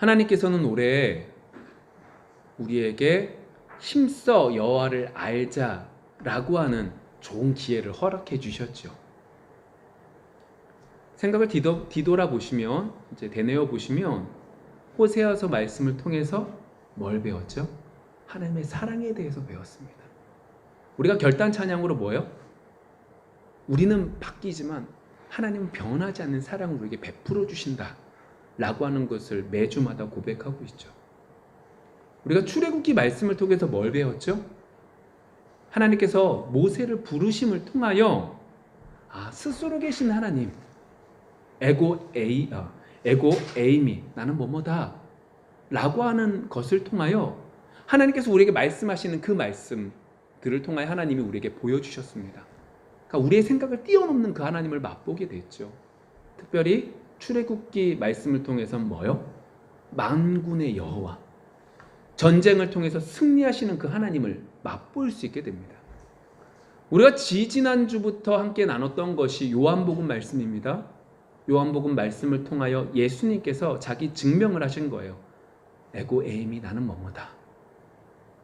하나님께서는 올해 우리에게 힘써 여호와를 알자라고 하는 좋은 기회를 허락해 주셨죠. 생각을 뒤돌아보시면, 이제 되뇌어 보시면 호세아서 말씀을 통해서 뭘 배웠죠? 하나님의 사랑에 대해서 배웠습니다. 우리가 결단 찬양으로 뭐예요? 우리는 바뀌지만 하나님은 변하지 않는 사랑을 우리에게 베풀어 주신다 라고 하는 것을 매주마다 고백하고 있죠. 우리가 출애굽기 말씀을 통해서 뭘 배웠죠? 하나님께서 모세를 부르심을 통하여 스스로 계신 하나님, 에고 에이미, 나는 뭐뭐다 라고 하는 것을 통하여 하나님께서 우리에게 말씀하시는 그 말씀들을 통하여 하나님이 우리에게 보여주셨습니다. 그러니까 우리의 생각을 뛰어넘는 그 하나님을 맛보게 됐죠. 특별히 출애굽기 말씀을 통해서는 뭐요? 만군의 여호와, 전쟁을 통해서 승리하시는 그 하나님을 맛볼 수 있게 됩니다. 우리가 지지난주부터 함께 나눴던 것이 요한복음 말씀입니다. 요한복음 말씀을 통하여 예수님께서 자기 증명을 하신 거예요. 에고 에임이 나는 뭐뭐다.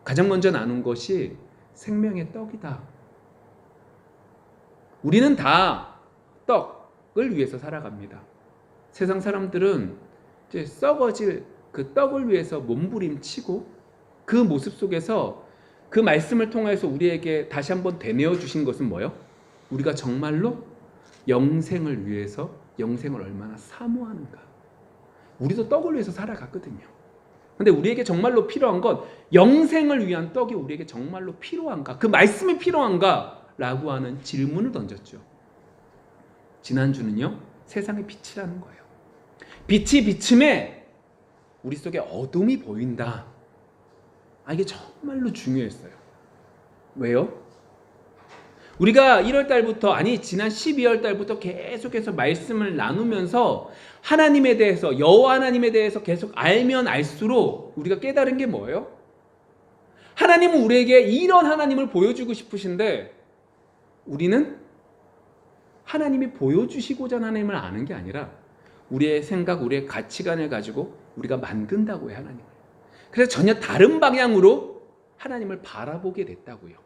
가장 먼저 나눈 것이 생명의 떡이다. 우리는 다 떡을 위해서 살아갑니다. 세상 사람들은 이제 썩어질 그 떡을 위해서 몸부림치고 그 모습 속에서 그 말씀을 통해서 우리에게 다시 한번 되뇌어 주신 것은 뭐예요? 우리가 정말로 영생을 위해서 영생을 얼마나 사모하는가. 우리도 떡을 위해서 살아갔거든요. 근데 우리에게 정말로 필요한 건 영생을 위한 떡이 우리에게 정말로 필요한가? 그 말씀이 필요한가? 라고 하는 질문을 던졌죠. 지난주는요, 세상의 빛이라는 거예요. 빛이 비침에 우리 속에 어둠이 보인다. 이게 정말로 중요했어요. 왜요? 우리가 1월달부터, 지난 12월달부터 계속해서 말씀을 나누면서 하나님에 대해서, 여호와 하나님에 대해서 계속 알면 알수록 우리가 깨달은 게 뭐예요? 하나님은 우리에게 이런 하나님을 보여주고 싶으신데 우리는 하나님이 보여주시고자 하는 하나님을 아는 게 아니라 우리의 생각, 우리의 가치관을 가지고 우리가 만든다고요, 하나님을. 그래서 전혀 다른 방향으로 하나님을 바라보게 됐다고요.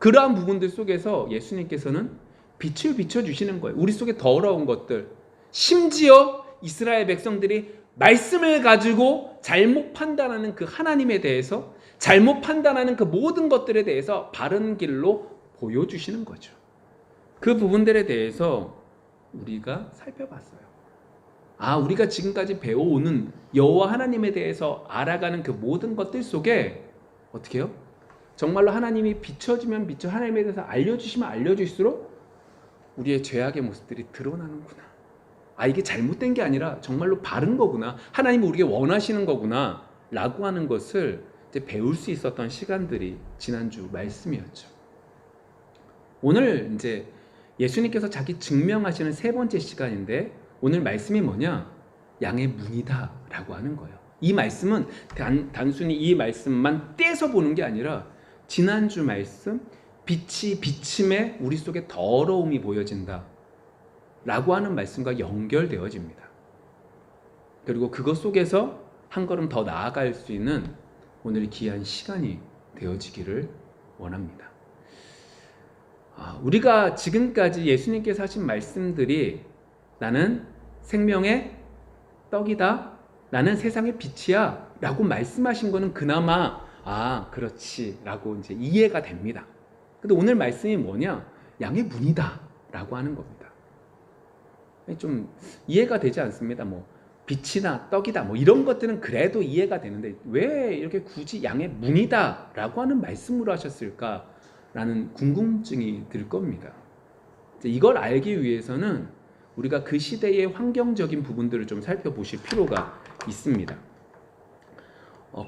그러한 부분들 속에서 예수님께서는 빛을 비춰주시는 거예요. 우리 속에 더러운 것들, 심지어 이스라엘 백성들이 말씀을 가지고 잘못 판단하는 그 하나님에 대해서, 잘못 판단하는 그 모든 것들에 대해서 바른 길로 보여주시는 거죠. 그 부분들에 대해서 우리가 살펴봤어요. 우리가 지금까지 배워오는 여호와 하나님에 대해서 알아가는 그 모든 것들 속에 어떻게 해요? 정말로 하나님이 비춰지면 비춰, 하나님에 대해서 알려주시면 알려줄수록 우리의 죄악의 모습들이 드러나는구나. 이게 잘못된 게 아니라 정말로 바른 거구나. 하나님이 우리에게 원하시는 거구나. 라고 하는 것을 이제 배울 수 있었던 시간들이 지난주 말씀이었죠. 오늘 이제 예수님께서 자기 증명하시는 세 번째 시간인데 오늘 말씀이 뭐냐? 양의 문이다 라고 하는 거예요. 이 말씀은 단순히 이 말씀만 떼서 보는 게 아니라 지난주 말씀, 빛이 비침에 우리 속에 더러움이 보여진다 라고 하는 말씀과 연결되어집니다. 그리고 그것 속에서 한 걸음 더 나아갈 수 있는 오늘의 귀한 시간이 되어지기를 원합니다. 우리가 지금까지 예수님께서 하신 말씀들이 나는 생명의 떡이다, 나는 세상의 빛이야 라고 말씀하신 거는 그나마 그렇지 라고 이제 이해가 됩니다. 근데 오늘 말씀이 뭐냐? 양의 문이다 라고 하는 겁니다. 좀 이해가 되지 않습니다. 빛이나 떡이다 이런 것들은 그래도 이해가 되는데 왜 이렇게 굳이 양의 문이다 라고 하는 말씀으로 하셨을까 라는 궁금증이 들 겁니다. 이걸 알기 위해서는 우리가 그 시대의 환경적인 부분들을 좀 살펴보실 필요가 있습니다.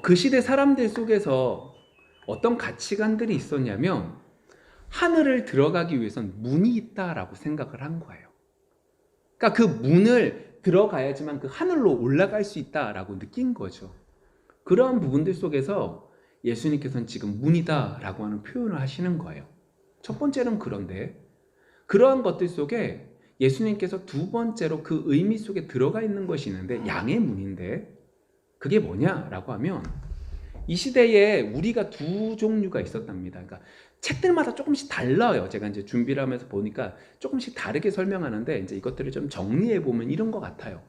그 시대 사람들 속에서 어떤 가치관들이 있었냐면 하늘을 들어가기 위해선 문이 있다라고 생각을 한 거예요. 그러니까 그 문을 들어가야지만 그 하늘로 올라갈 수 있다라고 느낀 거죠. 그러한 부분들 속에서 예수님께서는 지금 문이다라고 하는 표현을 하시는 거예요. 첫 번째는 그런데 그러한 것들 속에 예수님께서 두 번째로 그 의미 속에 들어가 있는 것이 있는데 양의 문인데 그게 뭐냐라고 하면 이 시대에 우리가 두 종류가 있었답니다. 그러니까 책들마다 조금씩 달라요. 제가 이제 준비를 하면서 보니까 조금씩 다르게 설명하는데 이제 이것들을 좀 정리해 보면 이런 것 같아요.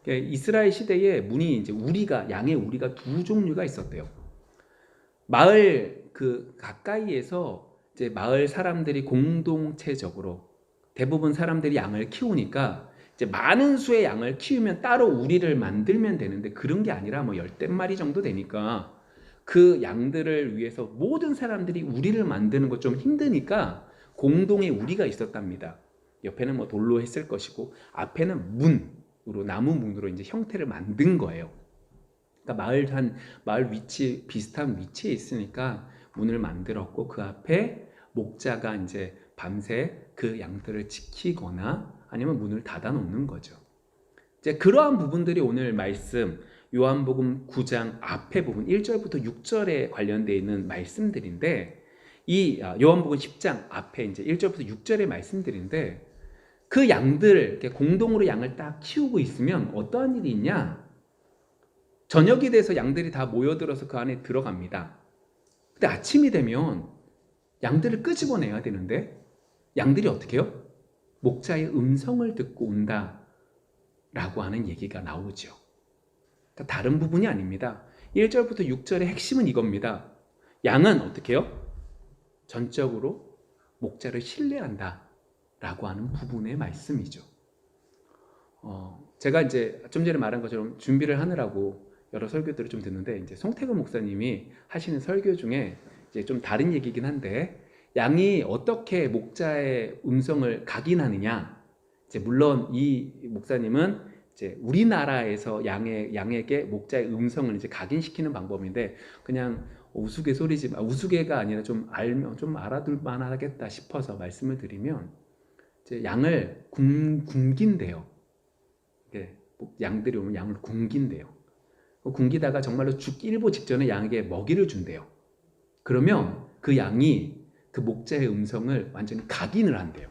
이스라엘 시대에 문이 이제 양의 우리가 두 종류가 있었대요. 마을 그 가까이에서 이제 마을 사람들이 공동체적으로 대부분 사람들이 양을 키우니까 이제 많은 수의 양을 키우면 따로 우리를 만들면 되는데 그런 게 아니라 뭐 10마리 정도 되니까 그 양들을 위해서 모든 사람들이 우리를 만드는 거 좀 힘드니까 공동의 우리가 있었답니다. 옆에는 뭐 돌로 했을 것이고 앞에는 문으로 나무 문으로 이제 형태를 만든 거예요. 그러니까 마을 위치 비슷한 위치에 있으니까 문을 만들었고 그 앞에 목자가 이제 밤새 그 양들을 지키거나 아니면 문을 닫아 놓는 거죠. 이제 그러한 부분들이 오늘 말씀 요한복음 9장 앞에 부분 1절부터 6절에 관련되어 있는 말씀들인데 이 요한복음 10장 앞에 이제 1절부터 6절의 말씀들인데 그 양들 이렇게 공동으로 양을 딱 키우고 있으면 어떠한 일이 있냐? 저녁이 돼서 양들이 다 모여들어서 그 안에 들어갑니다. 근데 아침이 되면 양들을 끄집어내야 되는데 양들이 어떻게 해요? 목자의 음성을 듣고 온다 라고 하는 얘기가 나오죠. 그러니까 다른 부분이 아닙니다. 1절부터 6절의 핵심은 이겁니다. 양은 어떻게 해요? 전적으로 목자를 신뢰한다 라고 하는 부분의 말씀이죠. 제가 이제 좀 전에 말한 것처럼 준비를 하느라고 여러 설교들을 좀 듣는데 이제 송태근 목사님이 하시는 설교 중에 이제 좀 다른 얘기긴 한데 양이 어떻게 목자의 음성을 각인하느냐. 이제 물론 이 목사님은 이제 우리나라에서 양에게 목자의 음성을 이제 각인시키는 방법인데 그냥 우스개가 아니라 좀 알면 좀 알아둘 만하겠다 싶어서 말씀을 드리면 이제 양을 굶긴대요. 양들이 오면 양을 굶긴대요. 굶기다가 정말로 죽기 일보 직전에 양에게 먹이를 준대요. 그러면 그 양이 그 목자의 음성을 완전히 각인을 한대요.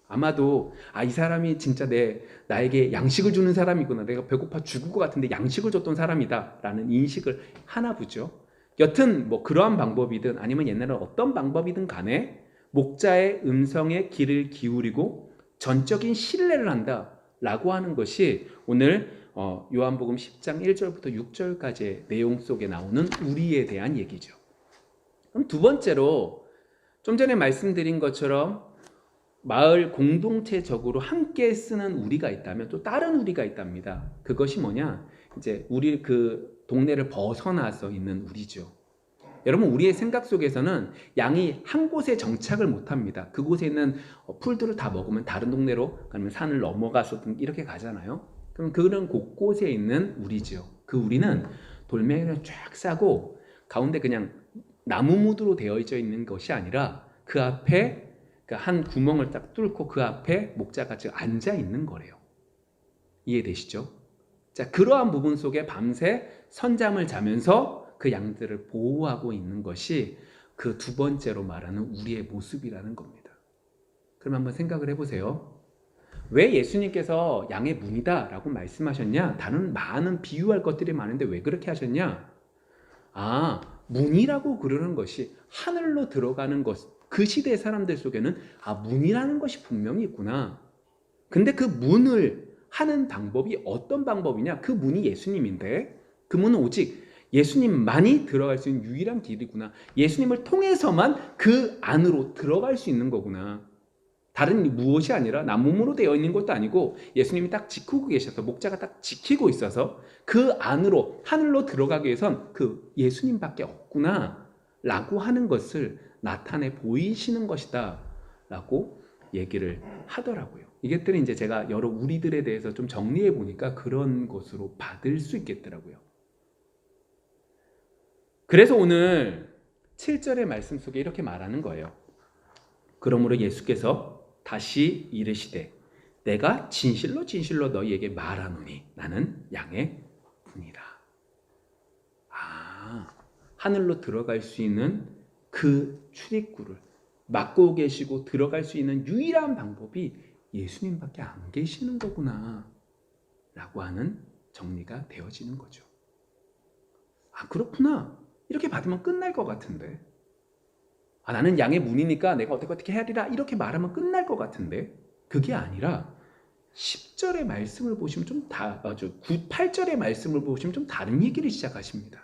아마도 이 사람이 진짜 나에게 양식을 주는 사람이구나. 내가 배고파 죽을 것 같은데 양식을 줬던 사람이다 라는 인식을 하나 보죠. 여튼 뭐 그러한 방법이든 아니면 옛날에 어떤 방법이든 간에 목자의 음성에 귀를 기울이고 전적인 신뢰를 한다 라고 하는 것이 오늘 요한복음 10장 1절부터 6절까지의 내용 속에 나오는 우리에 대한 얘기죠. 그럼 두 번째로 좀 전에 말씀드린 것처럼 마을 공동체적으로 함께 쓰는 우리가 있다면 또 다른 우리가 있답니다. 그것이 뭐냐? 이제 우리 그 동네를 벗어나서 있는 우리죠. 여러분 우리의 생각 속에서는 양이 한 곳에 정착을 못합니다. 그곳에 있는 풀들을 다 먹으면 다른 동네로 아니면 산을 넘어가서 이렇게 가잖아요. 그럼 그런 곳곳에 있는 우리죠. 그 우리는 돌멩이를 쫙 싸고 가운데 그냥 나무 무드로 되어 있는 것이 아니라 그 앞에 한 구멍을 딱 뚫고 그 앞에 목자가 지금 앉아 있는 거래요. 이해되시죠? 자, 그러한 부분 속에 밤새 선잠을 자면서 그 양들을 보호하고 있는 것이 그 두 번째로 말하는 우리의 모습이라는 겁니다. 그럼 한번 생각을 해보세요. 왜 예수님께서 양의 문이다 라고 말씀하셨냐? 다른 많은 비유할 것들이 많은데 왜 그렇게 하셨냐? 문이라고 그러는 것이 하늘로 들어가는 것, 그 시대 사람들 속에는 문이라는 것이 분명히 있구나. 근데 그 문을 하는 방법이 어떤 방법이냐? 그 문이 예수님인데 그 문은 오직 예수님만이 들어갈 수 있는 유일한 길이구나. 예수님을 통해서만 그 안으로 들어갈 수 있는 거구나. 다른 무엇이 아니라 나무무로 되어 있는 것도 아니고 예수님이 딱 지키고 계셔서 목자가 딱 지키고 있어서 그 안으로 하늘로 들어가기 위해선 그 예수님밖에 없구나 라고 하는 것을 나타내 보이시는 것이다 라고 얘기를 하더라고요. 이것들은 이제 제가 여러 우리들에 대해서 좀 정리해 보니까 그런 것으로 받을 수 있겠더라고요. 그래서 오늘 7절의 말씀 속에 이렇게 말하는 거예요. 그러므로 예수께서 다시 이르시되 내가 진실로 진실로 너희에게 말하노니 나는 양의 문이라. 하늘로 들어갈 수 있는 그 출입구를 막고 계시고 들어갈 수 있는 유일한 방법이 예수님밖에 안 계시는 거구나 라고 하는 정리가 되어지는 거죠. 아, 그렇구나. 이렇게 받으면 끝날 것 같은데. 아, 나는 양의 문이니까 내가 어떻게 해야 되라 이렇게 말하면 끝날 것 같은데. 그게 아니라 10절의 말씀을 보시면 8절의 말씀을 보시면 좀 다른 얘기를 시작하십니다.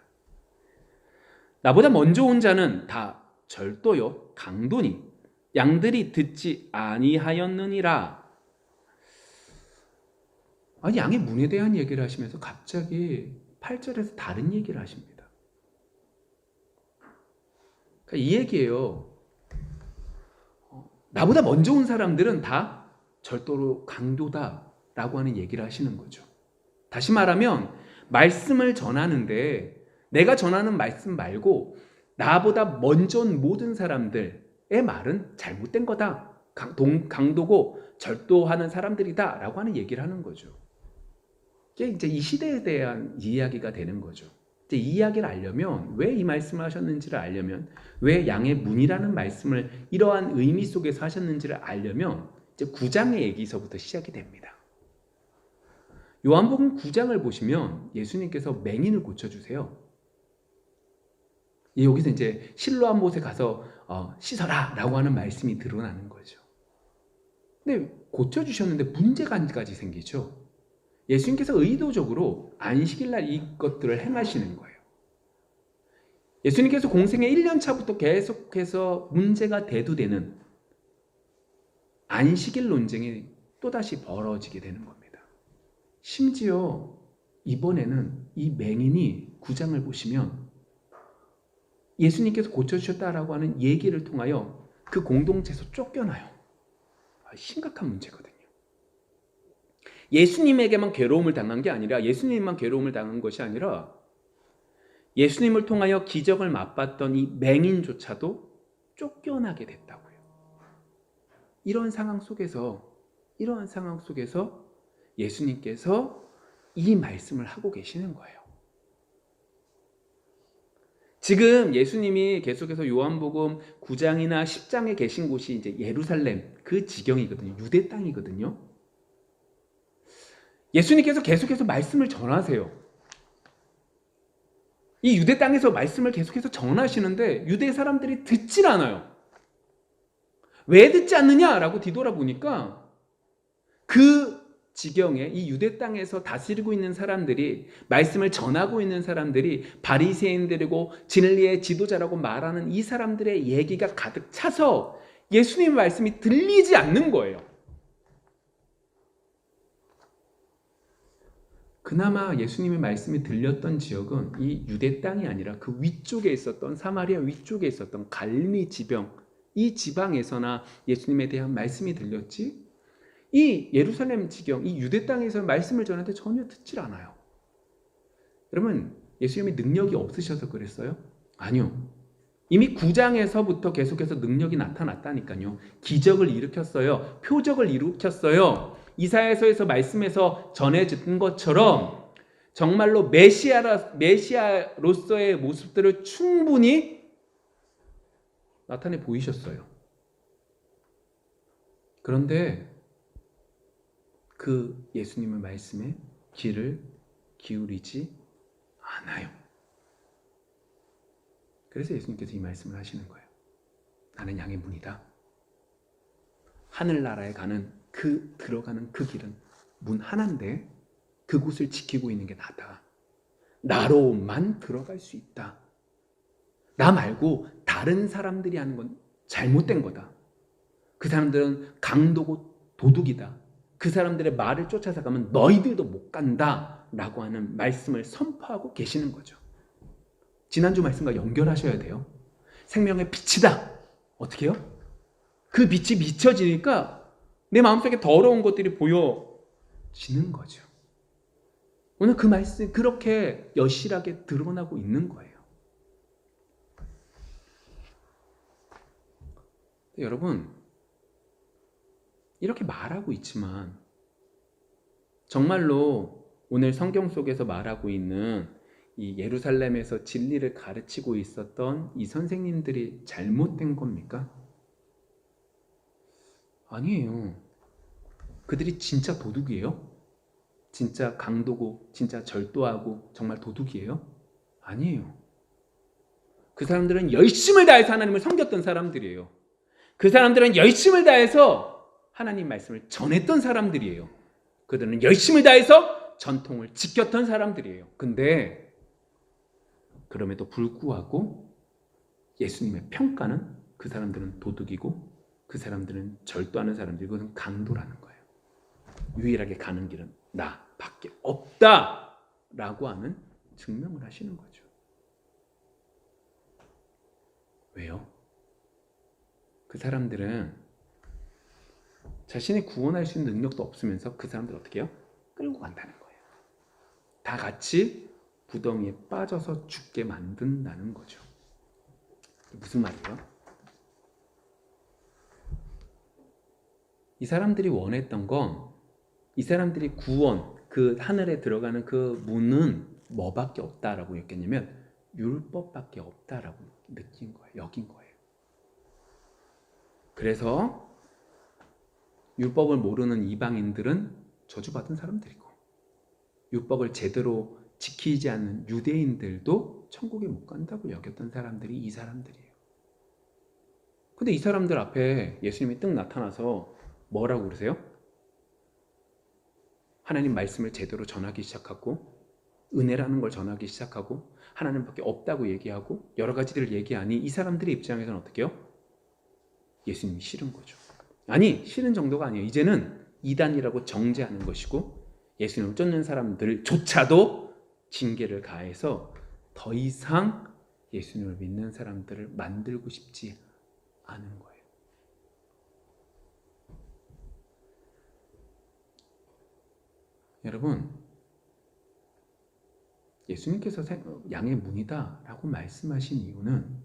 나보다 먼저 온 자는 다 절도요 강도니 양들이 듣지 아니하였느니라. 아니, 양의 문에 대한 얘기를 하시면서 갑자기 8절에서 다른 얘기를 하십니다. 그러니까 이 얘기예요. 나보다 먼저 온 사람들은 다 절도로 강도다라고 하는 얘기를 하시는 거죠. 다시 말하면 말씀을 전하는데 내가 전하는 말씀 말고 나보다 먼저 온 모든 사람들의 말은 잘못된 거다. 강도고 절도하는 사람들이다 라고 하는 얘기를 하는 거죠. 이제 이 시대에 대한 이야기가 되는 거죠. 이제 이 이야기를 알려면, 왜 이 말씀을 하셨는지를 알려면, 왜 양의 문이라는 말씀을 이러한 의미 속에서 하셨는지를 알려면 이제 9장의 얘기서부터 시작이 됩니다. 요한복음 9장을 보시면 예수님께서 맹인을 고쳐주세요. 여기서 이제 실로암 못에 가서 씻어라 라고 하는 말씀이 드러나는 거죠. 근데 고쳐주셨는데 문제가 한 가지 생기죠. 예수님께서 의도적으로 안식일날 이것들을 행하시는 거예요. 예수님께서 공생의 1년 차부터 계속해서 문제가 대두되는 안식일 논쟁이 또다시 벌어지게 되는 겁니다. 심지어 이번에는 이 맹인이 9장을 보시면 예수님께서 고쳐주셨다라고 하는 얘기를 통하여 그 공동체에서 쫓겨나요. 심각한 문제거든요. 예수님에게만 괴로움을 당한 게 아니라, 예수님만 괴로움을 당한 것이 아니라 예수님을 통하여 기적을 맛봤던 이 맹인조차도 쫓겨나게 됐다고요. 이런 상황 속에서 예수님께서 이 말씀을 하고 계시는 거예요. 지금 예수님이 계속해서 요한복음 9장이나 10장에 계신 곳이 이제 예루살렘 그 지경이거든요. 유대 땅이거든요. 예수님께서 계속해서 말씀을 전하세요. 이 유대 땅에서 말씀을 계속해서 전하시는데 유대 사람들이 듣질 않아요. 왜 듣지 않느냐라고 뒤돌아보니까 그 지경에 이 유대 땅에서 다스리고 있는 사람들이, 말씀을 전하고 있는 사람들이 바리새인들이고 진리의 지도자라고 말하는 이 사람들의 얘기가 가득 차서 예수님의 말씀이 들리지 않는 거예요. 그나마 예수님의 말씀이 들렸던 지역은 이 유대 땅이 아니라 그 위쪽에 있었던, 사마리아 위쪽에 있었던 갈릴리 지방, 이 지방에서나 예수님에 대한 말씀이 들렸지, 이 예루살렘 지경, 이 유대 땅에서 말씀을 전하는데 전혀 듣질 않아요. 여러분, 예수님이 능력이 없으셔서 그랬어요? 아니요. 이미 9장에서부터 계속해서 능력이 나타났다니까요. 기적을 일으켰어요. 표적을 일으켰어요. 이사야서에서 말씀에서 전해진 것처럼 정말로 메시아로서의 모습들을 충분히 나타내 보이셨어요. 그런데 그 예수님의 말씀에 귀를 기울이지 않아요. 그래서 예수님께서 이 말씀을 하시는 거예요. 나는 양의 문이다. 하늘나라에 들어가는 그 길은 문 하나인데 그곳을 지키고 있는 게 나다. 나로만 들어갈 수 있다. 나 말고 다른 사람들이 하는 건 잘못된 거다. 그 사람들은 강도고 도둑이다. 그 사람들의 말을 쫓아서 가면 너희들도 못 간다 라고 하는 말씀을 선포하고 계시는 거죠. 지난주 말씀과 연결하셔야 돼요. 생명의 빛이다. 어떻게 해요? 그 빛이 비춰지니까 내 마음속에 더러운 것들이 보여지는 거죠. 오늘 그 말씀이 그렇게 여실하게 드러나고 있는 거예요. 여러분, 이렇게 말하고 있지만 정말로 오늘 성경 속에서 말하고 있는 이 예루살렘에서 진리를 가르치고 있었던 이 선생님들이 잘못된 겁니까? 아니에요. 그들이 진짜 도둑이에요? 진짜 강도고 진짜 절도하고 정말 도둑이에요? 아니에요. 그 사람들은 열심을 다해서 하나님을 섬겼던 사람들이에요. 그 사람들은 열심을 다해서 하나님 말씀을 전했던 사람들이에요. 그들은 열심을 다해서 전통을 지켰던 사람들이에요. 근데 그럼에도 불구하고 예수님의 평가는 그 사람들은 도둑이고 그 사람들은 절도하는 사람들이고 그것은 강도라는 거예요. 유일하게 가는 길은 나밖에 없다라고 하는 증명을 하시는 거죠. 왜요? 그 사람들은 자신이 구원할 수 있는 능력도 없으면서 그 사람들 어떻게 해요? 끌고 간다는 거예요. 다 같이 구덩이에 빠져서 죽게 만든다는 거죠. 무슨 말이에요? 이 사람들이 원했던 건 이 사람들이 구원, 그 하늘에 들어가는 그 문은 뭐밖에 없다라고 여겼냐면 율법밖에 없다라고 느낀 거예요. 여긴 거예요. 그래서 율법을 모르는 이방인들은 저주받은 사람들이고 율법을 제대로 지키지 않는 유대인들도 천국에 못 간다고 여겼던 사람들이 이 사람들이에요. 근데 이 사람들 앞에 예수님이 뜩 나타나서 뭐라고 그러세요? 하나님 말씀을 제대로 전하기 시작하고 은혜라는 걸 전하기 시작하고 하나님밖에 없다고 얘기하고 여러 가지들을 얘기하니 이 사람들의 입장에서는 어떻게 해요? 예수님이 싫은 거죠. 아니, 싫은 정도가 아니에요. 이제는 이단이라고 정죄하는 것이고 예수님을 쫓는 사람들조차도 징계를 가해서 더 이상 예수님을 믿는 사람들을 만들고 싶지 않은 거예요. 여러분, 예수님께서 양의 문이다 라고 말씀하신 이유는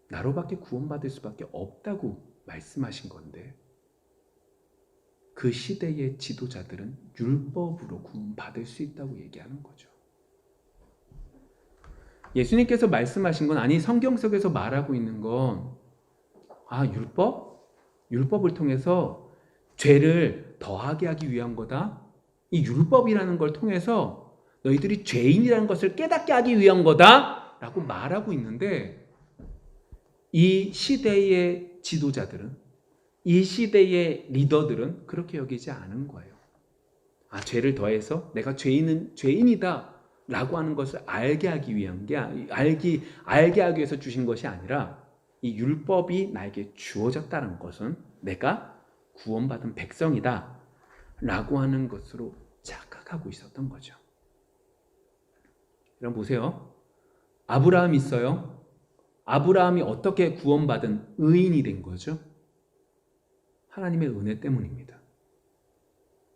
나로밖에 구원받을 수밖에 없다고 말씀하신 건데 그 시대의 지도자들은 율법으로 구원받을 수 있다고 얘기하는 거죠. 예수님께서 말씀하신 건 아니 성경 속에서 말하고 있는 건 율법? 율법을 통해서 죄를 더하게 하기 위한 거다. 이 율법이라는 걸 통해서 너희들이 죄인이라는 것을 깨닫게 하기 위한 거다 라고 말하고 있는데 이 시대의 지도자들은 이 시대의 리더들은 그렇게 여기지 않은 거예요. 죄를 더해서 내가 죄인이다 라고 하는 것을 알게 하기 위한 게 알게 하기 위해서 주신 것이 아니라 이 율법이 나에게 주어졌다는 것은 내가 구원받은 백성이다 라고 하는 것으로 착각하고 있었던 거죠. 여러분 보세요. 아브라함이 있어요. 아브라함이 어떻게 구원받은 의인이 된 거죠? 하나님의 은혜 때문입니다.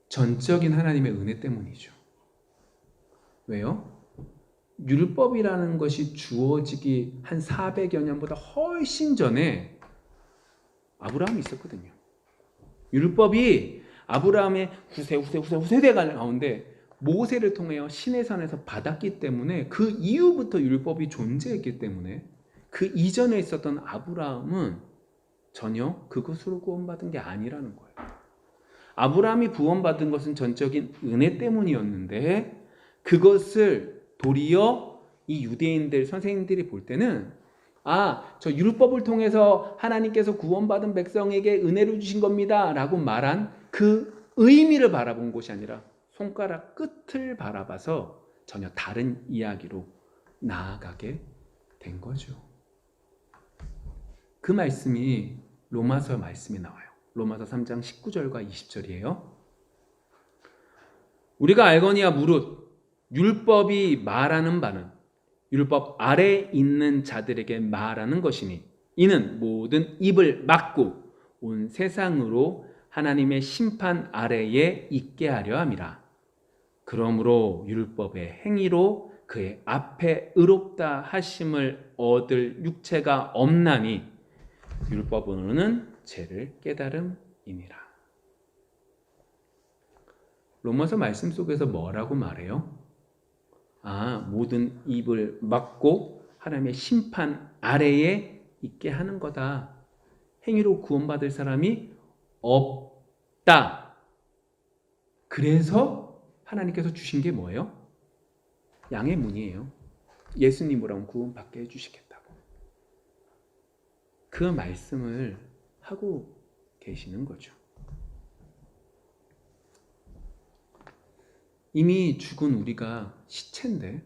전적인 하나님의 은혜 때문이죠. 왜요? 율법이라는 것이 주어지기 한 400여 년보다 훨씬 전에 아브라함이 있었거든요. 율법이 아브라함의 후세대 가운데 모세를 통해 시내산에서 받았기 때문에 그 이후부터 율법이 존재했기 때문에 그 이전에 있었던 아브라함은 전혀 그것으로 구원받은 게 아니라는 거예요. 아브라함이 구원받은 것은 전적인 은혜 때문이었는데 그것을 도리어 이 유대인들 선생님들이 볼 때는 저 율법을 통해서 하나님께서 구원받은 백성에게 은혜를 주신 겁니다 라고 말한 그 의미를 바라본 것이 아니라 손가락 끝을 바라봐서 전혀 다른 이야기로 나아가게 된 거죠. 그 말씀이 로마서 말씀이 나와요. 로마서 3장 19절과 20절이에요. 우리가 알거니와 무릇 율법이 말하는 바는 율법 아래 있는 자들에게 말하는 것이니 이는 모든 입을 막고 온 세상으로 하나님의 심판 아래에 있게 하려 함이라. 그러므로 율법의 행위로 그의 앞에 의롭다 하심을 얻을 육체가 없나니 율법으로는 죄를 깨달음이니라. 로마서 말씀 속에서 뭐라고 말해요? 모든 입을 막고 하나님의 심판 아래에 있게 하는 거다. 행위로 구원받을 사람이 없다. 그래서 하나님께서 주신 게 뭐예요? 양의 문이에요. 예수님으로 구원받게 해주시겠다고. 그 말씀을 하고 계시는 거죠. 이미 죽은 우리가 시체인데,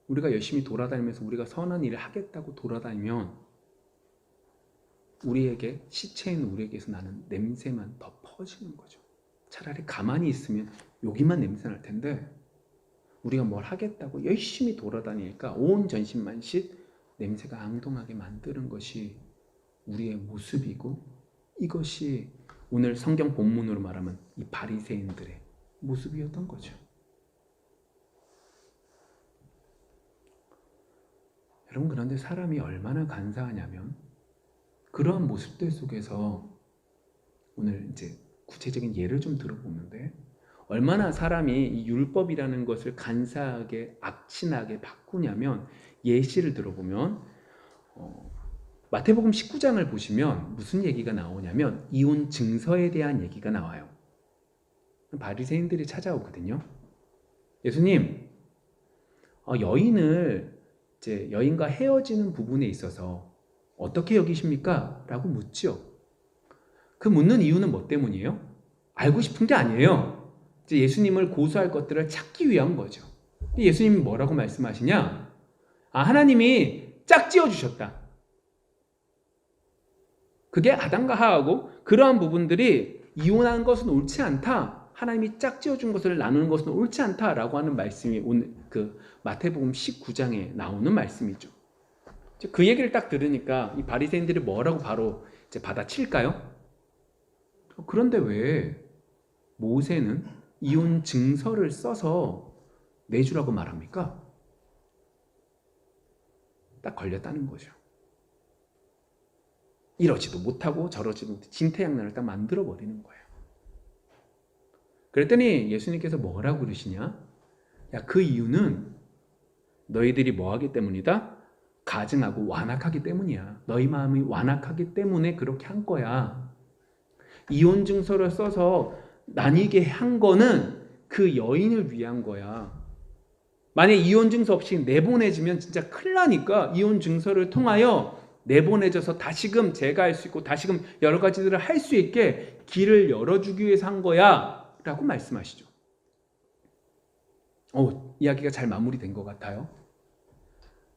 우리가 열심히 돌아다니면서 우리가 선한 일을 하겠다고 돌아다니면 우리에게, 시체인 우리에게서 나는 냄새만 더 퍼지는 거죠. 차라리 가만히 있으면 여기만 냄새 날 텐데, 우리가 뭘 하겠다고 열심히 돌아다니니까 온 전신만식 냄새가 앙동하게 만드는 것이 우리의 모습이고, 이것이 오늘 성경 본문으로 말하면 이 바리새인들의 모습이었던 거죠. 여러분, 그런데 사람이 얼마나 간사하냐면 그러한 모습들 속에서 오늘 이제 구체적인 예를 좀 들어보는데, 얼마나 사람이 이 율법이라는 것을 간사하게 악신하게 바꾸냐면, 예시를 들어보면 마태복음 19장을 보시면 무슨 얘기가 나오냐면 이혼 증서에 대한 얘기가 나와요. 바리새인들이 찾아오거든요. 예수님, 여인과 헤어지는 부분에 있어서 어떻게 여기십니까? 라고 묻죠. 그 묻는 이유는 뭐 때문이에요? 알고 싶은 게 아니에요. 이제 예수님을 고소할 것들을 찾기 위한 거죠. 예수님이 뭐라고 말씀하시냐? 하나님이 짝지어 주셨다. 그게 아담과 하와고 그러한 부분들이 이혼하는 것은 옳지 않다. 하나님이 짝지어 준 것을 나누는 것은 옳지 않다라고 하는 말씀이 오늘 그 마태복음 19장에 나오는 말씀이죠. 그 얘기를 딱 들으니까 이 바리새인들이 뭐라고 바로 이제 받아칠까요? 그런데 왜 모세는 이혼 증서를 써서 내주라고 말합니까? 딱 걸렸다는 거죠. 이러지도 못하고 저러지도 못해 진퇴양난을 딱 만들어 버리는 거예요. 그랬더니 예수님께서 뭐라고 그러시냐? 야, 그 이유는 너희들이 뭐하기 때문이다? 가증하고 완악하기 때문이야. 너희 마음이 완악하기 때문에 그렇게 한 거야. 이혼 증서를 써서 나뉘게 한 거는 그 여인을 위한 거야. 만약 이혼 증서 없이 내보내지면 진짜 큰일 나니까 이혼 증서를 통하여 내보내져서 다시금 재가할 수 있고 다시금 여러 가지들을 할 수 있게 길을 열어주기 위해서 한 거야 라고 말씀하시죠. 이야기가 잘 마무리된 것 같아요.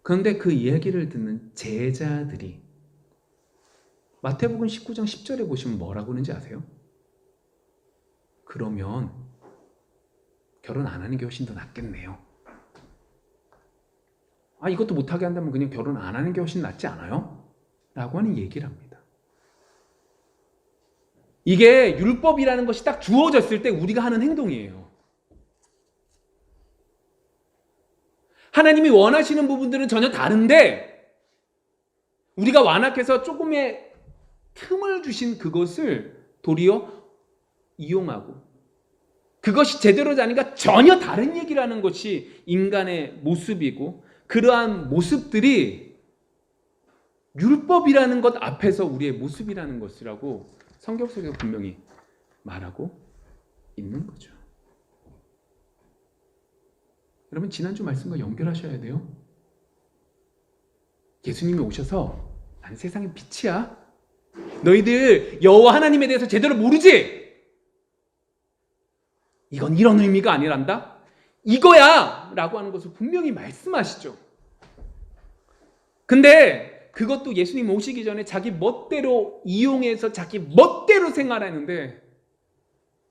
그런데 그 이야기를 듣는 제자들이 마태복음 19장 10절에 보시면 뭐라고 하는지 아세요? 그러면 결혼 안 하는 게 훨씬 더 낫겠네요. 이것도 못하게 한다면 그냥 결혼 안 하는 게 훨씬 낫지 않아요? 라고 하는 얘기를 합니다. 이게 율법이라는 것이 딱 주어졌을 때 우리가 하는 행동이에요. 하나님이 원하시는 부분들은 전혀 다른데 우리가 완악해서 조금의 틈을 주신 그것을 도리어 이용하고 그것이 제대로 되니까 전혀 다른 얘기라는 것이 인간의 모습이고, 그러한 모습들이 율법이라는 것 앞에서 우리의 모습이라는 것이라고 성경 속에서 분명히 말하고 있는 거죠. 여러분, 지난주 말씀과 연결하셔야 돼요. 예수님이 오셔서 나는 세상의 빛이야. 너희들 여호와 하나님에 대해서 제대로 모르지? 이건 이런 의미가 아니란다. 이거야! 라고 하는 것을 분명히 말씀하시죠. 근데 그것도 예수님 오시기 전에 자기 멋대로 이용해서 자기 멋대로 생활하는데,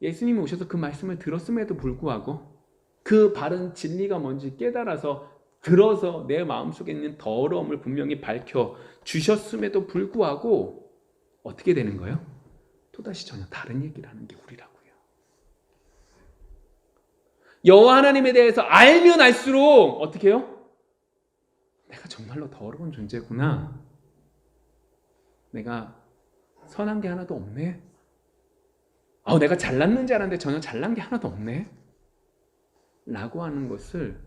예수님이 오셔서 그 말씀을 들었음에도 불구하고 그 바른 진리가 뭔지 깨달아서 들어서 내 마음속에 있는 더러움을 분명히 밝혀 주셨음에도 불구하고 어떻게 되는 거예요? 또다시 전혀 다른 얘기를 하는 게 우리라고요. 여호와 하나님에 대해서 알면 알수록 어떻게 해요? 내가 정말로 더러운 존재구나. 내가 선한 게 하나도 없네. 내가 잘났는 줄 알았는데 전혀 잘난 게 하나도 없네. 라고 하는 것을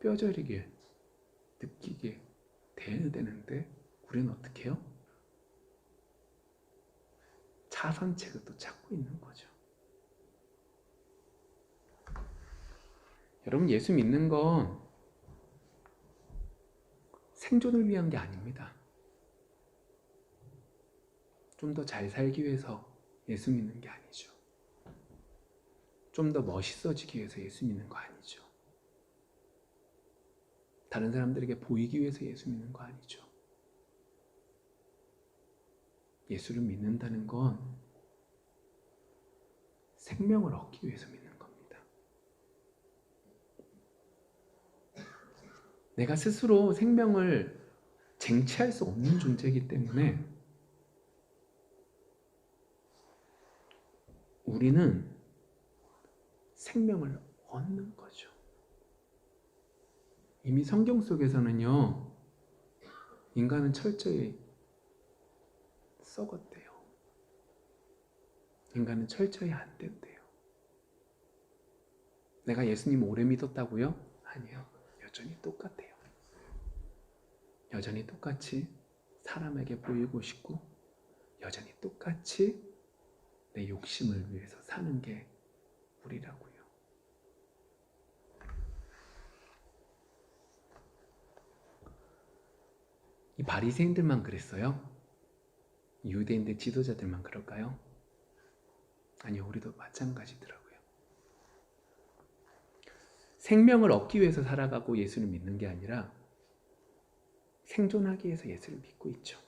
뼈저리게 느끼게 돼야 되는데 우리는 어떻게 해요? 타산책을 또 찾고 있는 거죠. 여러분, 예수 믿는 건 생존을 위한 게 아닙니다. 좀 더 잘 살기 위해서 예수 믿는 게 아니죠. 좀 더 멋있어지기 위해서 예수 믿는 거 아니죠. 다른 사람들에게 보이기 위해서 예수 믿는 거 아니죠. 예수를 믿는다는 건 생명을 얻기 위해서 믿는 겁니다. 내가 스스로 생명을 쟁취할 수 없는 존재이기 때문에 우리는 생명을 얻는 거죠. 이미 성경 속에서는요, 인간은 철저히 썩었대요. 인간은 철저히 안 된대요. 내가 예수님 오래 믿었다고요? 아니요. 여전히 똑같아요. 여전히 똑같이 사람에게 보이고 싶고, 여전히 똑같이 내 욕심을 위해서 사는 게 우리라고요. 이 바리새인들만 그랬어요? 유대인들 지도자들만 그럴까요? 아니요, 우리도 마찬가지더라고요. 생명을 얻기 위해서 살아가고 예수를 믿는 게 아니라 생존하기 위해서 예수를 믿고 있죠.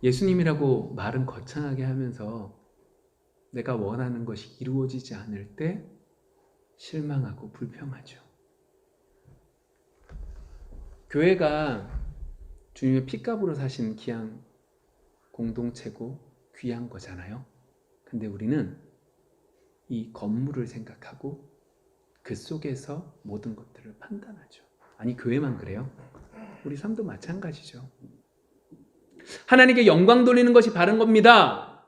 예수님이라고 말은 거창하게 하면서 내가 원하는 것이 이루어지지 않을 때 실망하고 불평하죠. 교회가 주님의 핏값으로 사신 귀한 공동체고 귀한 거잖아요. 근데 우리는 이 건물을 생각하고 그 속에서 모든 것들을 판단하죠. 아니, 교회만 그래요? 우리 삶도 마찬가지죠. 하나님께 영광 돌리는 것이 바른 겁니다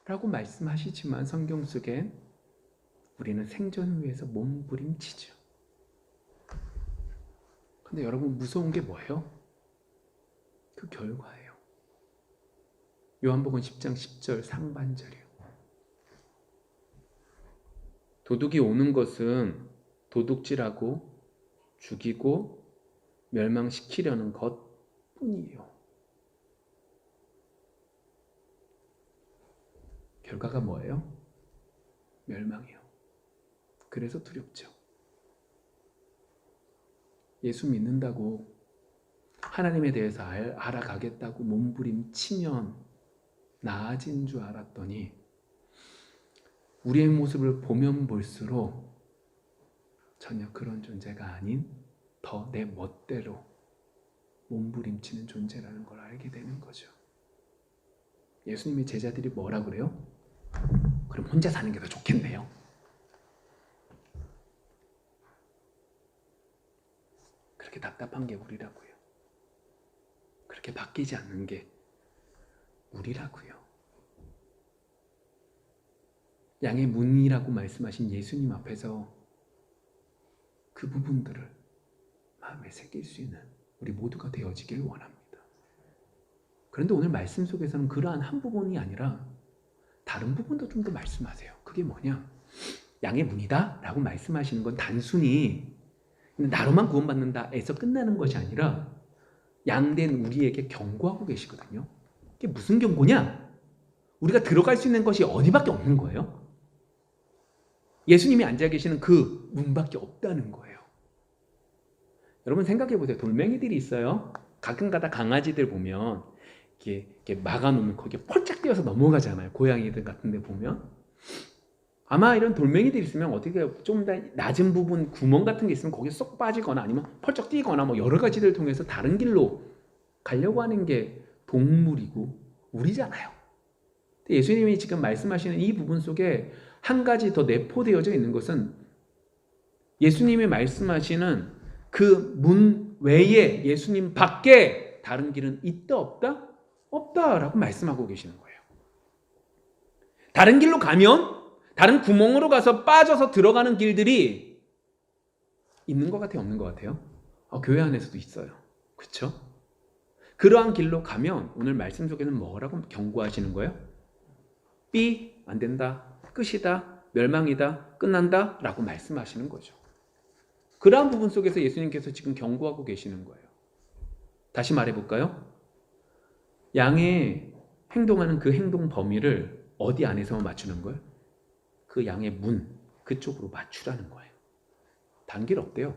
라고 말씀하시지만 성경 속엔 우리는 생존을 위해서 몸부림치죠. 근데 여러분, 무서운 게 뭐예요? 그 결과예요. 요한복음 10장 10절 상반절이요. 도둑이 오는 것은 도둑질하고 죽이고 멸망시키려는 것뿐이에요. 결과가 뭐예요? 멸망이요. 그래서 두렵죠. 예수 믿는다고 하나님에 대해서 알아가겠다고 몸부림치면 나아진 줄 알았더니 우리의 모습을 보면 볼수록 전혀 그런 존재가 아닌 더 내 멋대로 몸부림치는 존재라는 걸 알게 되는 거죠. 예수님의 제자들이 뭐라 그래요? 그럼 혼자 사는 게 더 좋겠네요. 그렇게 답답한 게 우리라고요. 그렇게 바뀌지 않는 게 우리라고요. 양의 문이라고 말씀하신 예수님 앞에서 그 부분들을 마음에 새길 수 있는 우리 모두가 되어지길 원합니다. 그런데 오늘 말씀 속에서는 그러한 한 부분이 아니라 다른 부분도 좀 더 말씀하세요. 그게 뭐냐? 양의 문이다 라고 말씀하시는 건 단순히 나로만 구원받는다에서 끝나는 것이 아니라 양된 우리에게 경고하고 계시거든요. 이게 무슨 경고냐? 우리가 들어갈 수 있는 것이 어디밖에 없는 거예요. 예수님이 앉아 계시는 그 문밖에 없다는 거예요. 여러분 생각해 보세요. 돌멩이들이 있어요. 가끔가다 강아지들 보면 이렇게 막아놓으면 거기에 폴짝 뛰어서 넘어가잖아요. 고양이들 같은 데 보면. 아마 이런 돌멩이들이 있으면 어떻게 좀 더 낮은 부분 구멍 같은 게 있으면 거기에 쏙 빠지거나 아니면 펄쩍 뛰거나 뭐 여러 가지를 통해서 다른 길로 가려고 하는 게 동물이고 우리잖아요. 예수님이 지금 말씀하시는 이 부분 속에 한 가지 더 내포되어져 있는 것은 예수님이 말씀하시는 그 문 외에 예수님 밖에 다른 길은 있다 없다? 없다라고 말씀하고 계시는 거예요. 다른 길로 가면 다른 구멍으로 가서 빠져서 들어가는 길들이 있는 것 같아요? 없는 것 같아요? 교회 안에서도 있어요. 그렇죠? 그러한 길로 가면 오늘 말씀 속에는 뭐라고 경고하시는 거예요? B 안 된다, 끝이다, 멸망이다, 끝난다 라고 말씀하시는 거죠. 그러한 부분 속에서 예수님께서 지금 경고하고 계시는 거예요. 다시 말해볼까요? 양의 행동하는 그 행동 범위를 어디 안에서 맞추는 거예요? 그 양의 문, 그쪽으로 맞추라는 거예요. 다른 길 없대요.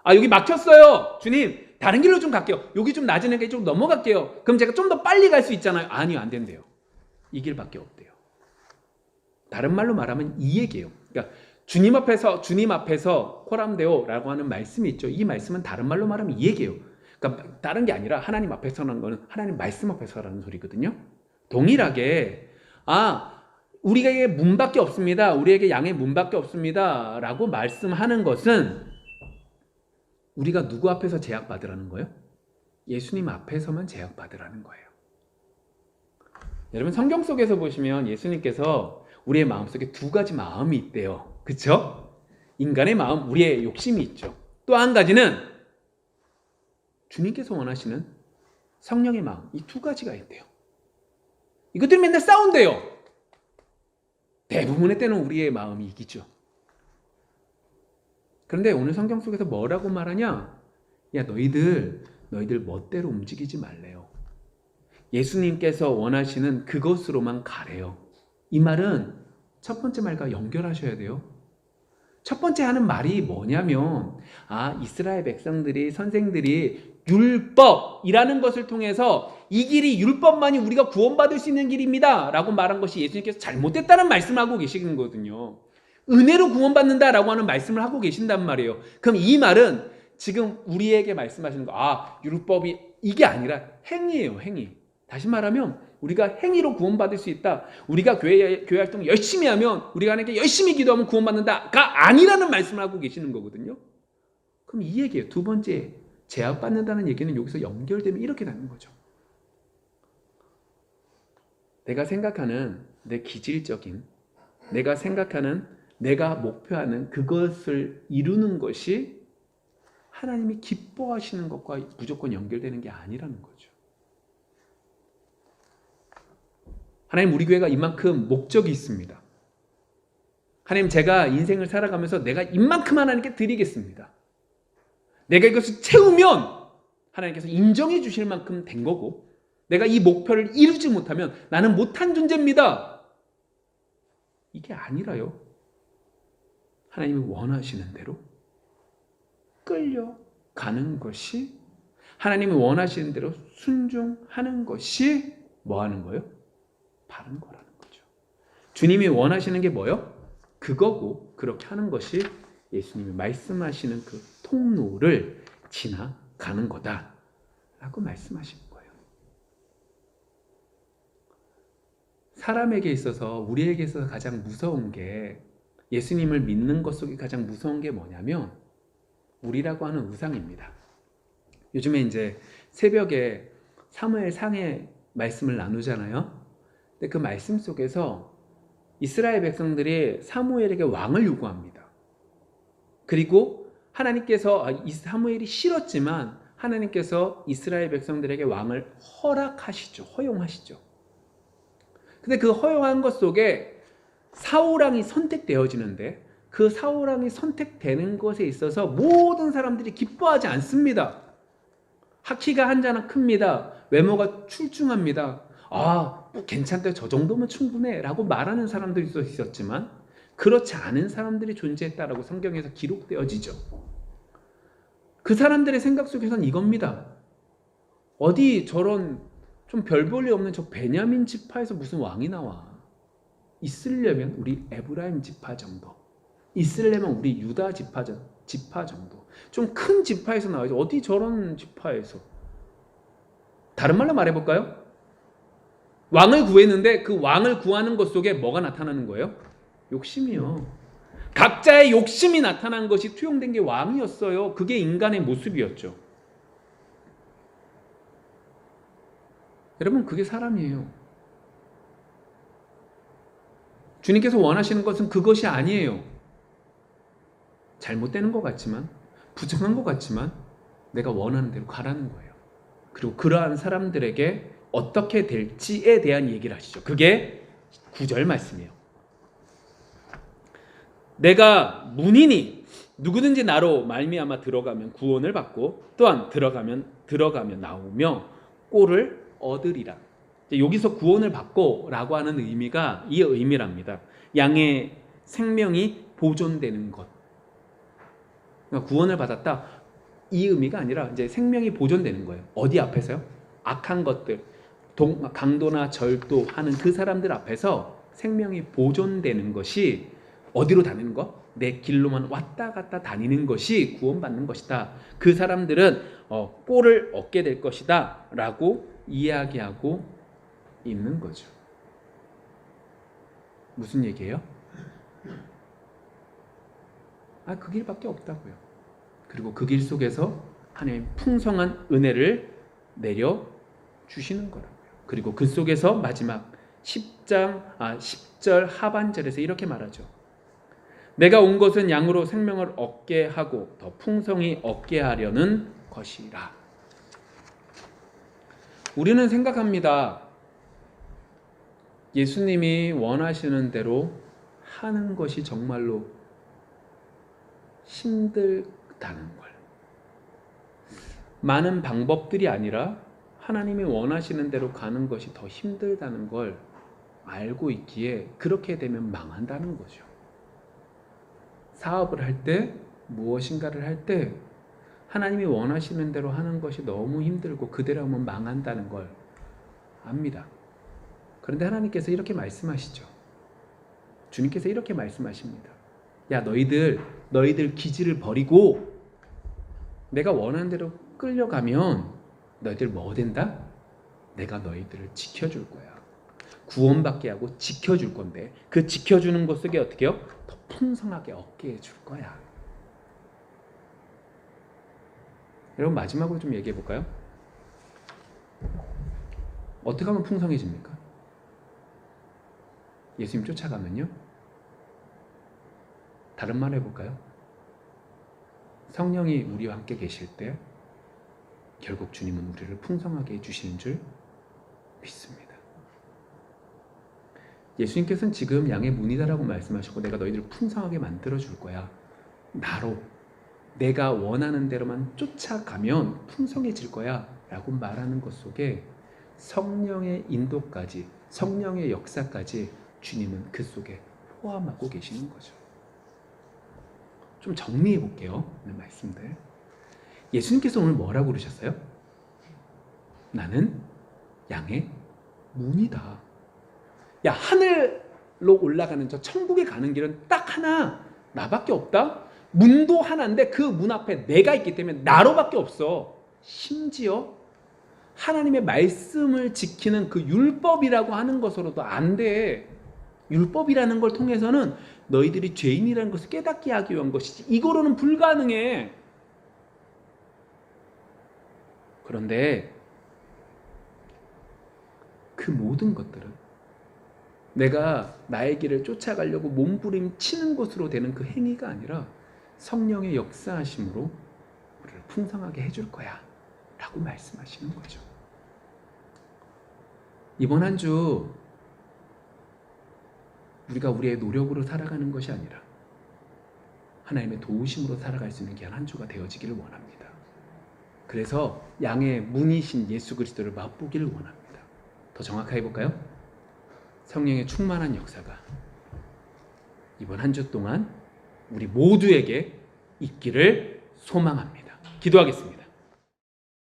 아, 여기 막혔어요. 주님, 다른 길로 좀 갈게요. 여기 좀 낮으니까 좀 넘어갈게요. 그럼 제가 좀 더 빨리 갈 수 있잖아요. 아니요, 안 된대요. 이 길밖에 없대요. 다른 말로 말하면 이 얘기예요. 그러니까 주님 앞에서 코람데오라고 하는 말씀이 있죠. 이 말씀은 다른 말로 말하면 이 얘기예요. 그러니까 다른 게 아니라 하나님 앞에서라는 거는 하나님 말씀 앞에서라는 소리거든요. 동일하게 우리에게 문밖에 없습니다. 우리에게 양의 문밖에 없습니다. 라고 말씀하는 것은 우리가 누구 앞에서 제약받으라는 거예요? 예수님 앞에서만 제약받으라는 거예요. 여러분 성경 속에서 보시면 예수님께서 우리의 마음속에 두 가지 마음이 있대요. 그렇죠? 인간의 마음, 우리의 욕심이 있죠. 또 한 가지는 주님께서 원하시는 성령의 마음, 이 두 가지가 있대요. 이것들이 맨날 싸운대요. 대부분의 때는 우리의 마음이 이기죠. 그런데 오늘 성경 속에서 뭐라고 말하냐? 야, 너희들 멋대로 움직이지 말래요. 예수님께서 원하시는 그것으로만 가래요. 이 말은 첫 번째 말과 연결하셔야 돼요. 첫 번째 하는 말이 뭐냐면 이스라엘 백성들이 선생들이 율법이라는 것을 통해서 이 길이 율법만이 우리가 구원받을 수 있는 길입니다 라고 말한 것이 예수님께서 잘못됐다는 말씀을 하고 계시는 거거든요. 은혜로 구원받는다라고 하는 말씀을 하고 계신단 말이에요. 그럼 이 말은 지금 우리에게 말씀하시는 거 율법이 이게 아니라 행위예요. 행위. 다시 말하면 우리가 행위로 구원받을 수 있다. 우리가 교회 활동 열심히 하면 우리가 하나님께 열심히 기도하면 구원받는다가 아니라는 말씀을 하고 계시는 거거든요. 그럼 이 얘기예요. 두 번째 제약받는다는 얘기는 여기서 연결되면 이렇게 되는 거죠. 내가 생각하는 내 기질적인 내가 생각하는 내가 목표하는 그것을 이루는 것이 하나님이 기뻐하시는 것과 무조건 연결되는 게 아니라는 거죠. 하나님 우리 교회가 이만큼 목적이 있습니다. 하나님 제가 인생을 살아가면서 내가 이만큼 하나님께 드리겠습니다. 내가 이것을 채우면 하나님께서 인정해 주실 만큼 된 거고 내가 이 목표를 이루지 못하면 나는 못한 존재입니다. 이게 아니라요. 하나님이 원하시는 대로 끌려가는 것이 하나님이 원하시는 대로 순종하는 것이 뭐 하는 거예요? 바른 거라는 거죠. 주님이 원하시는 게 뭐예요? 그거고 그렇게 하는 것이 예수님이 말씀하시는 그 통로를 지나가는 거다라고 말씀하시는 거예요. 사람에게 있어서 우리에게 있어서 가장 무서운 게 예수님을 믿는 것 속에 가장 무서운 게 뭐냐면 우리라고 하는 우상입니다. 요즘에 이제 새벽에 사무엘 상의 말씀을 나누잖아요. 근데 그 말씀 속에서 이스라엘 백성들이 사무엘에게 왕을 요구합니다. 그리고 하나님께서 사무엘이 싫었지만 하나님께서 이스라엘 백성들에게 왕을 허락하시죠. 허용하시죠. 근데 그 허용한 것 속에 사울왕이 선택되어지는데 그 사울왕이 선택되는 것에 있어서 모든 사람들이 기뻐하지 않습니다. 키가 한자나 큽니다. 외모가 출중합니다. 뭐 괜찮다. 저 정도면 충분해 라고 말하는 사람들이 있었지만 그렇지 않은 사람들이 존재했다라고 성경에서 기록되어지죠. 그 사람들의 생각 속에서는 이겁니다. 어디 저런 좀 별 볼 일 없는 저 베냐민 지파에서 무슨 왕이 나와. 있으려면 우리 에브라임 지파 정도, 있으려면 우리 유다 지파 정도, 좀 큰 지파에서 나와야지. 어디 저런 지파에서. 다른 말로 말해볼까요? 왕을 구했는데 그 왕을 구하는 것 속에 뭐가 나타나는 거예요? 욕심이요. 각자의 욕심이 나타난 것이 투영된 게 왕이었어요. 그게 인간의 모습이었죠. 여러분, 그게 사람이에요. 주님께서 원하시는 것은 그것이 아니에요. 잘못되는 것 같지만, 부정한 것 같지만 내가 원하는 대로 가라는 거예요. 그리고 그러한 사람들에게 어떻게 될지에 대한 얘기를 하시죠. 그게 9절 말씀이에요. 내가 문이니 누구든지 나로 말미암아 들어가면 구원을 받고 또한 들어가면 나오며 꼴을 얻으리라. 여기서 구원을 받고라고 하는 의미가 이 의미랍니다. 양의 생명이 보존되는 것. 그러니까 구원을 받았다 이 의미가 아니라 이제 생명이 보존되는 거예요. 어디 앞에서요? 악한 것들, 강도나 절도하는 그 사람들 앞에서 생명이 보존되는 것이 어디로 다니는 거? 내 길로만 왔다 갔다 다니는 것이 구원받는 것이다. 그 사람들은 꼴을 얻게 될 것이다 라고 이야기하고 있는 거죠. 무슨 얘기예요? 그 길밖에 없다고요. 그리고 그 길 속에서 하나님 풍성한 은혜를 내려 주시는 거라고요. 그리고 그 속에서 마지막 10절 하반절에서 이렇게 말하죠. 내가 온 것은 양으로 생명을 얻게 하고 더 풍성히 얻게 하려는 것이라. 우리는 생각합니다. 예수님이 원하시는 대로 하는 것이 정말로 힘들다는 걸. 많은 방법들이 아니라 하나님이 원하시는 대로 가는 것이 더 힘들다는 걸 알고 있기에 그렇게 되면 망한다는 거죠. 사업을 할 때, 무엇인가를 할 때 하나님이 원하시는 대로 하는 것이 너무 힘들고 그대로 하면 망한다는 걸 압니다. 그런데 하나님께서 이렇게 말씀하시죠. 주님께서 이렇게 말씀하십니다. 야, 너희들 기지를 버리고 내가 원하는 대로 끌려가면 너희들 뭐 된다? 내가 너희들을 지켜줄 거야. 구원받게 하고 지켜줄 건데 그 지켜주는 것 속에 어떻게 해요? 더 풍성하게 얻게 해줄 거야. 여러분 마지막으로 좀 얘기해 볼까요? 어떻게 하면 풍성해집니까? 예수님 쫓아가면요? 다른 말 해볼까요? 성령이 우리와 함께 계실 때 결국 주님은 우리를 풍성하게 해주시는 줄 믿습니다. 예수님께서는 지금 양의 문이다라고 말씀하셨고 내가 너희들을 풍성하게 만들어줄 거야. 나로 내가 원하는 대로만 쫓아가면 풍성해질 거야 라고 말하는 것 속에 성령의 인도까지, 성령의 역사까지 주님은 그 속에 포함하고 계시는 거죠. 좀 정리해 볼게요. 오늘 말씀들. 예수님께서 오늘 뭐라고 그러셨어요? 나는 양의 문이다. 야, 하늘로 올라가는 저 천국에 가는 길은 딱 하나, 나밖에 없다? 문도 하나인데 그 문 앞에 내가 있기 때문에 나로밖에 없어. 심지어 하나님의 말씀을 지키는 그 율법이라고 하는 것으로도 안 돼. 율법이라는 걸 통해서는 너희들이 죄인이라는 것을 깨닫게 하기 위한 것이지 이거로는 불가능해. 그런데 그 모든 것들은 내가 나의 길을 쫓아가려고 몸부림치는 것으로 되는 그 행위가 아니라 성령의 역사하심으로 우리를 풍성하게 해줄 거야 라고 말씀하시는 거죠. 이번 한 주 우리가 우리의 노력으로 살아가는 것이 아니라 하나님의 도우심으로 살아갈 수 있는 귀한 한 주가 되어지기를 원합니다. 그래서 양의 문이신 예수 그리스도를 맛보기를 원합니다. 더 정확하게 해볼까요? 성령의 충만한 역사가 이번 한 주 동안 우리 모두에게 있기를 소망합니다. 기도하겠습니다.